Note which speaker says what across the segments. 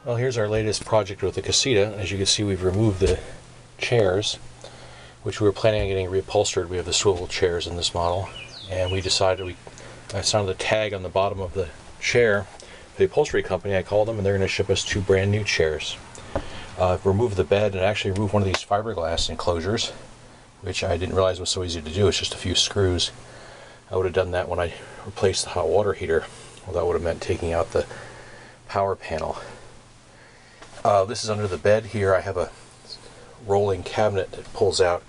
Speaker 1: Well, here's our latest project with the Casita. As you can see, we've removed the chairs, which we were planning on getting reupholstered. We have the swivel chairs in this model, and we decided I found the tag on the bottom of the chair. The upholstery company, I called them, and they're going to ship us 2 brand new chairs. I've removed the bed and actually removed one of these fiberglass enclosures, which I didn't realize was so easy to do. It's just a few screws. I would have done that when I replaced the hot water heater. Well, that would have meant taking out the power panel. This is under the bed here. I have a rolling cabinet that pulls out.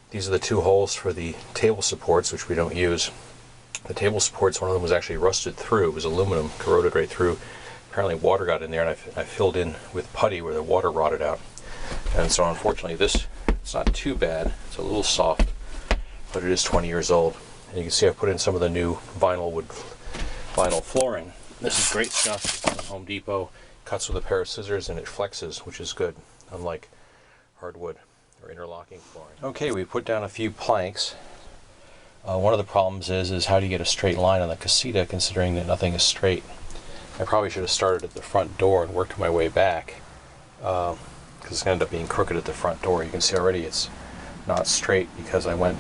Speaker 1: These are the 2 holes for the table supports, which we don't use. The table supports, one of them was actually rusted through. It was aluminum, corroded right through. Apparently water got in there, and I filled in with putty where the water rotted out. And so unfortunately it's not too bad. It's a little soft, but it is 20 years old. And you can see I put in some of the new vinyl flooring. This is great stuff. It's from Home Depot. Cuts with a pair of scissors and it flexes, which is good, unlike hardwood or interlocking flooring. Okay, we put down a few planks. One of the problems is how do you get a straight line on the Casita, considering that nothing is straight. I probably should have started at the front door and worked my way back, because it's going to end up being crooked at the front door. You can see already it's not straight because I went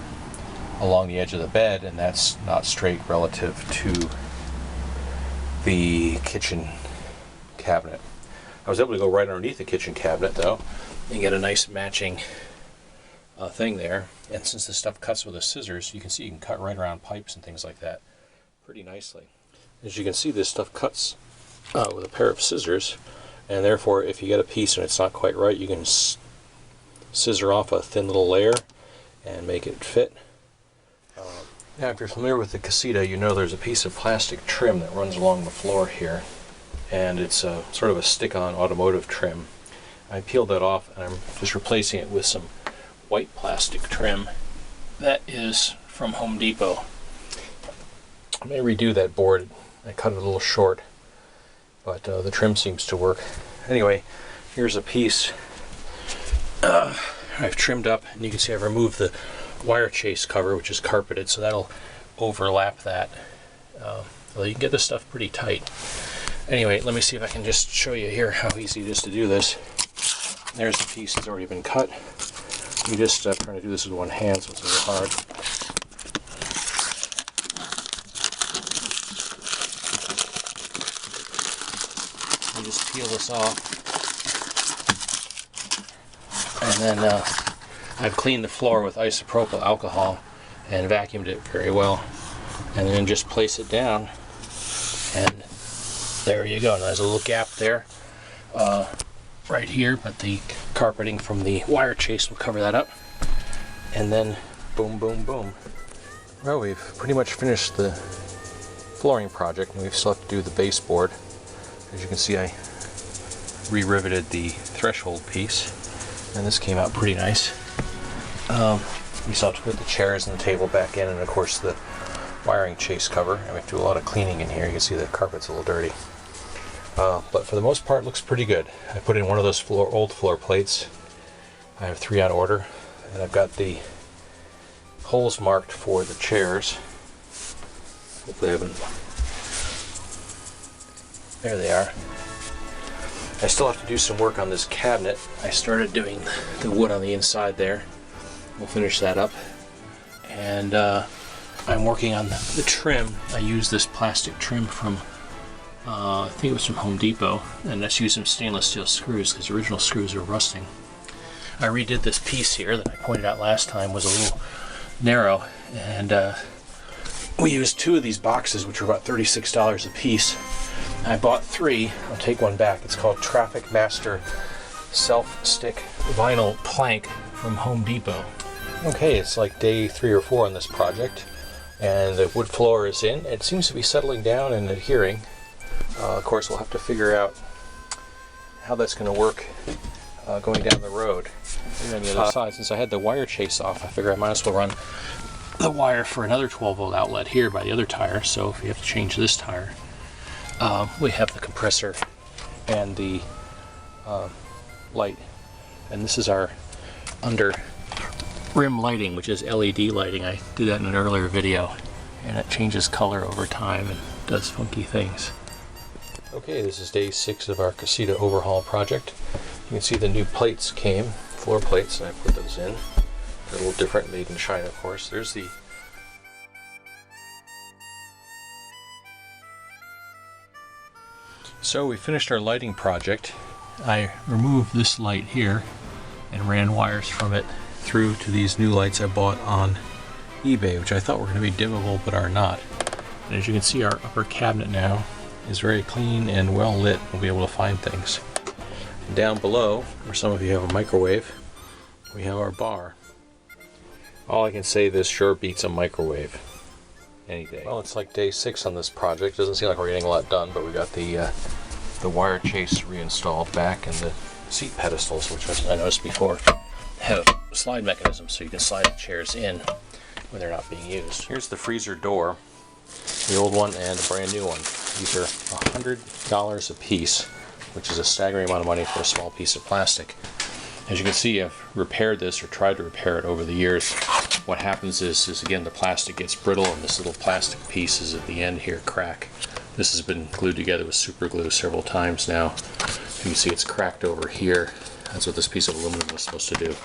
Speaker 1: along the edge of the bed, and that's not straight relative to the kitchen cabinet. I was able to go right underneath the kitchen cabinet though and get a nice matching thing there, and since this stuff cuts with the scissors, you can see you can cut right around pipes and things like that pretty nicely. As you can see, this stuff cuts with a pair of scissors, and therefore if you get a piece and it's not quite right, you can scissor off a thin little layer and make it fit. Now if you're familiar with the Casita, you know there's a piece of plastic trim that runs along the floor here, and it's sort of a stick-on automotive trim. I peeled that off and I'm just replacing it with some white plastic trim that is from Home Depot. I may redo that board. I cut it a little short, but the trim seems to work. Anyway, here's a piece I've trimmed up, and you can see I've removed the wire chase cover, which is carpeted, so that'll overlap that. Well, you can get this stuff pretty tight. Anyway, let me see if I can just show you here how easy it is to do this. There's the piece that's already been cut. You just trying to do this with one hand, so it's a little hard. You just peel this off, and then I've cleaned the floor with isopropyl alcohol and vacuumed it very well, and then just place it down, and there you go. Now there's a little gap there right here, but the carpeting from the wire chase will cover that up, and then boom, boom, boom. Well, we've pretty much finished the flooring project, and we still have to do the baseboard. As you can see, I re-riveted the threshold piece, and this came out pretty nice. We still have to put the chairs and the table back in, and of course the wiring chase cover, and we have to do a lot of cleaning in here. You can see the carpet's a little dirty. But for the most part, it looks pretty good. I put in one of those old floor plates. I have 3 on order, and I've got the holes marked for the chairs. Hopefully I haven't. There they are. I still have to do some work on this cabinet. I started doing the wood on the inside there. We'll finish that up. And I'm working on the trim. I used this plastic trim from I think it was from Home Depot, and let's use some stainless steel screws because the original screws are rusting. I redid this piece here that I pointed out last time was a little narrow, and we used 2 of these boxes, which were about $36 a piece. I bought 3. I'll take one back. It's called Traffic Master Self-Stick Vinyl Plank from Home Depot. Okay, it's like day 3 or 4 on this project, and the wood floor is in. It seems to be settling down and adhering. Of course, we'll have to figure out how that's going to work going down the road. And on the other side, since I had the wire chase off, I figure I might as well run the wire for another 12-volt outlet here by the other tire. So if you have to change this tire, we have the compressor and the light. And this is our under rim lighting, which is LED lighting. I did that in an earlier video, and it changes color over time and does funky things. Okay, this is day 6 of our Casita overhaul project. You can see the new plates came, floor plates, and I put those in. They're a little different, made in China, of course. There's the So we finished our lighting project. I removed this light here and ran wires from it through to these new lights I bought on eBay, which I thought were going to be dimmable but are not. And as you can see, our upper cabinet now is very clean and well lit. We'll be able to find things. And down below, where some of you have a microwave, we have our bar. All I can say, this sure beats a microwave any day. Well, it's like day 6 on this project. Doesn't seem like we're getting a lot done, but we got the wire chase reinstalled back, and the seat pedestals, which I noticed before, have a slide mechanism so you can slide the chairs in when they're not being used. Here's the freezer door, the old one and a brand new one. These are $100 a piece, which is a staggering amount of money for a small piece of plastic. As you can see, I've repaired this or tried to repair it over the years. What happens is again, the plastic gets brittle and this little plastic piece is at the end here crack. This has been glued together with super glue several times now. You can see it's cracked over here. That's what this piece of aluminum was supposed to do.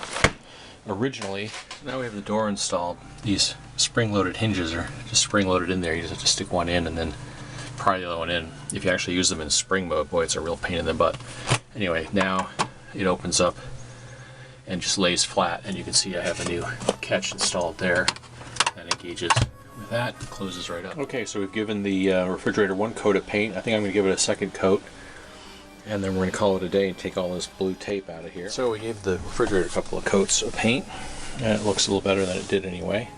Speaker 1: Originally, now we have the door installed. These spring-loaded hinges are just spring-loaded in there. You just have to stick one in and then pry the other one in. If you actually use them in spring mode, boy, it's a real pain in the butt. Anyway, now it opens up and just lays flat, and you can see I have a new catch installed there that engages with that, closes right up. Okay, so we've given the refrigerator one coat of paint. I think I'm going to give it a second coat, and then we're going to call it a day and take all this blue tape out of here. So we gave the refrigerator a couple of coats of paint, and it looks a little better than it did anyway.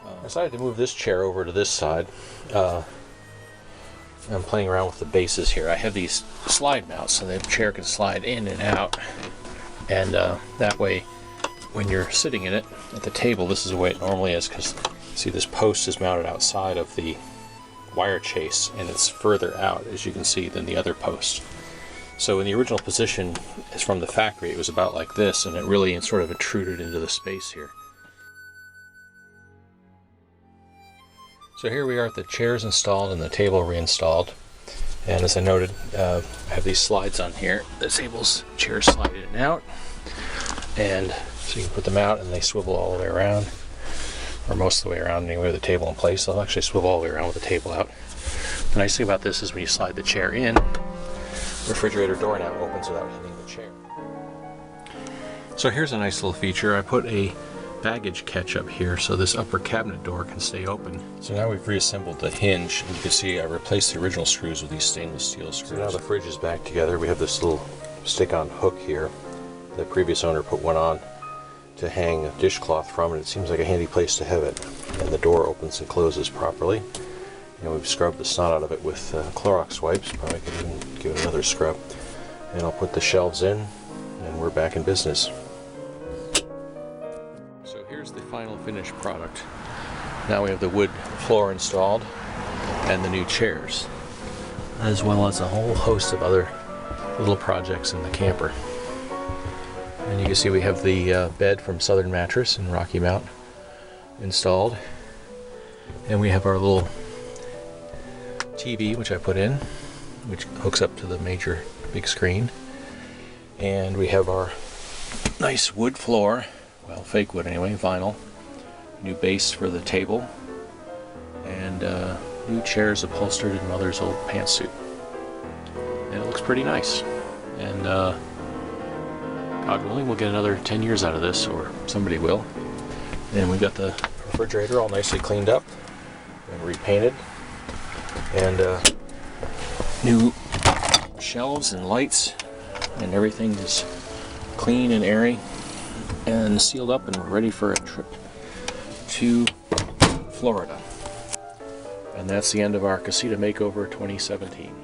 Speaker 1: I decided to move this chair over to this side. I'm playing around with the bases here. I have these slide mounts so the chair can slide in and out, and that way when you're sitting in it at the table, this is the way it normally is, because see, this post is mounted outside of the wire chase and it's further out, as you can see, than the other post. So in the original position is from the factory, it was about like this, and it really sort of intruded into the space here. So here we are at the chairs installed and the table reinstalled. And as I noted, I have these slides on here. The chairs slide in and out. And so you can put them out and they swivel all the way around. Or most of the way around anyway with the table in place. They'll actually swivel all the way around with the table out. The nice thing about this is when you slide the chair in, the refrigerator door now opens without hitting the chair. So here's a nice little feature. I put a baggage catch up here so this upper cabinet door can stay open. So now we've reassembled the hinge, and you can see I replaced the original screws with these stainless steel screws. So now the fridge is back together. We have this little stick-on hook here. The previous owner put one on to hang a dishcloth from, and it seems like a handy place to have it. And the door opens and closes properly. And we've scrubbed the snot out of it with Clorox wipes. Probably could even give it another scrub. And I'll put the shelves in, and we're back in business. Here's the final finished product. Now we have the wood floor installed and the new chairs, as well as a whole host of other little projects in the camper. And you can see we have the bed from Southern Mattress in Rocky Mount installed, and we have our little TV, which I put in, which hooks up to the major big screen, and we have our nice wood floor. Well, fake wood anyway, vinyl. New base for the table. And new chairs upholstered in Mother's old pantsuit. And it looks pretty nice. And God willing, we'll get another 10 years out of this, or somebody will. And we've got the refrigerator all nicely cleaned up and repainted. And new shelves and lights, and everything is clean and airy and sealed up and ready for a trip to Florida. And that's the end of our Casita Makeover 2017.